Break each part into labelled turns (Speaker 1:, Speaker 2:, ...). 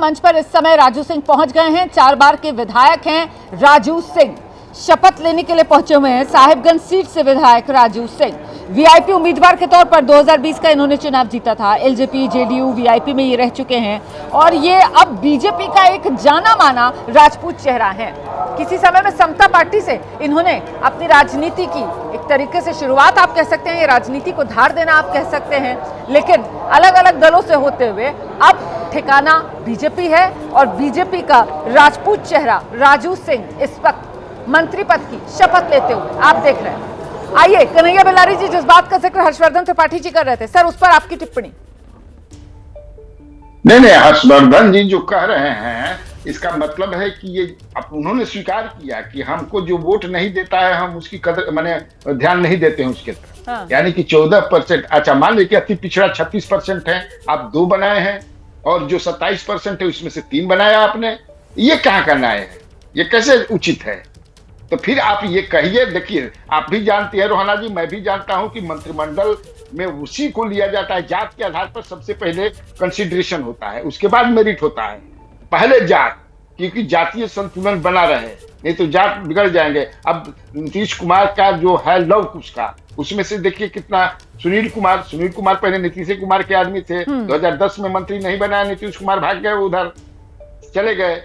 Speaker 1: मंच पर इस समय राजू सिंह पहुंच गए हैं। 4 बार के विधायक हैं राजू सिंह, शपथ लेने के लिए पहुंचे हुए हैं। साहिबगंज सीट से विधायक राजू सिंह वीआईपी उम्मीदवार के तौर पर 2020 का इन्होंने चुनाव जीता था। एलजेपी जेडीयू वीआईपी में ये रह चुके हैं और ये अब बीजेपी का एक जाना माना राजपूत चेहरा है। किसी समय में समता पार्टी से इन्होंने अपनी राजनीति की एक तरीके से शुरुआत आप कह सकते हैं, ये राजनीति को धार देना आप कह सकते हैं, लेकिन अलग अलग दलों से होते हुए अब ठिकाना बीजेपी है और बीजेपी का राजपूत चेहरा राजू सिंह इस वक्त मंत्री पद की शपथ लेते हुए आप देख रहे हैं। आइए, कन्हैया बेलारी जी जिस बात का जिक्र हर्षवर्धन त्रिपाठी जी कर रहे थे, सर उस पर आपकी टिप्पणी।
Speaker 2: नहीं, हर्षवर्धन जी जो कह रहे हैं इसका मतलब है कि ये उन्होंने स्वीकार किया कि हमको जो वोट नहीं देता है हम उसकी कदर माने ध्यान नहीं देते हैं उसके तरफ। हाँ। यानी कि 14%, अच्छा मान लीजिए कि अति पिछड़ा 36% है, आप 2 बनाए हैं और जो 27% है उसमें से 3 बनाया आपने। ये कहाँ का न्याय है? ये कैसे उचित है? तो फिर आप ये कहिए, देखिए आप भी जानते हैं रोहना जी, मैं भी जानता हूं कि मंत्रिमंडल में उसी को लिया जाता है जात के आधार पर। सबसे पहले कंसिडरेशन होता है, उसके बाद मेरिट होता है। पहले जात, क्योंकि जातीय संतुलन बना रहे, नहीं तो जात बिगड़ जाएंगे। अब नीतीश कुमार का जो है लव कुश का, उसमें से देखिए कितना सुनील कुमार पहले नीतीश कुमार के आदमी थे। 2010 में मंत्री नहीं बनाया नीतीश कुमार, भाग गए, उधर चले गए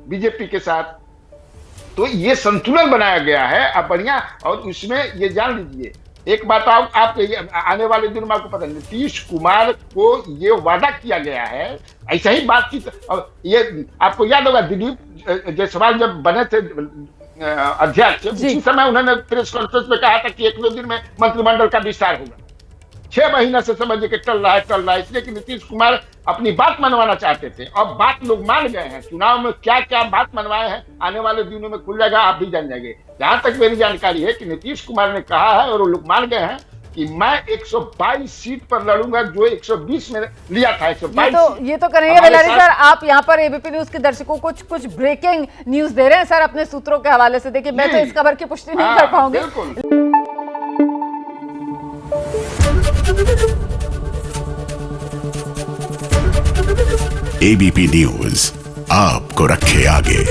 Speaker 2: बीजेपी के साथ। तो ये संतुलन बनाया गया है अब बढ़िया। और उसमें ये जान लीजिए एक बात, आप आने वाले दिन में आपको पता है, नीतीश कुमार को ये वादा किया गया है, ऐसा ही बातचीत। ये आपको याद होगा दिलीप जायसवाल जब बने थे अध्यक्ष, उसी समय उन्होंने प्रेस कॉन्फ्रेंस में कहा था कि 1-2 दिन में मंत्रिमंडल का विस्तार होगा। 6 महीना से समझिए कि टल रहा है, इसलिए कि नीतीश कुमार अपनी बात मनवाना चाहते थे और बात लोग मान गए हैं। चुनाव में क्या क्या बात मनवाए हैं आने वाले दिनों में खुल जाएगा, आप भी जान जाएंगे। जहां तक मेरी जानकारी है कि नीतीश कुमार ने कहा है और वो लोग मान गए हैं कि मैं 122 सीट पर लड़ूंगा, जो 120 में लिया था। 122
Speaker 1: ये तो कन्हैया बेलारी सर, आप यहाँ पर एबीपी न्यूज के दर्शकों को कुछ ब्रेकिंग न्यूज दे रहे हैं सर अपने सूत्रों के हवाले से। देखिए मैं तो इस खबर की पुष्टि नहीं कर पाऊंगी।
Speaker 3: एबीपी न्यूज आपको रखे आगे।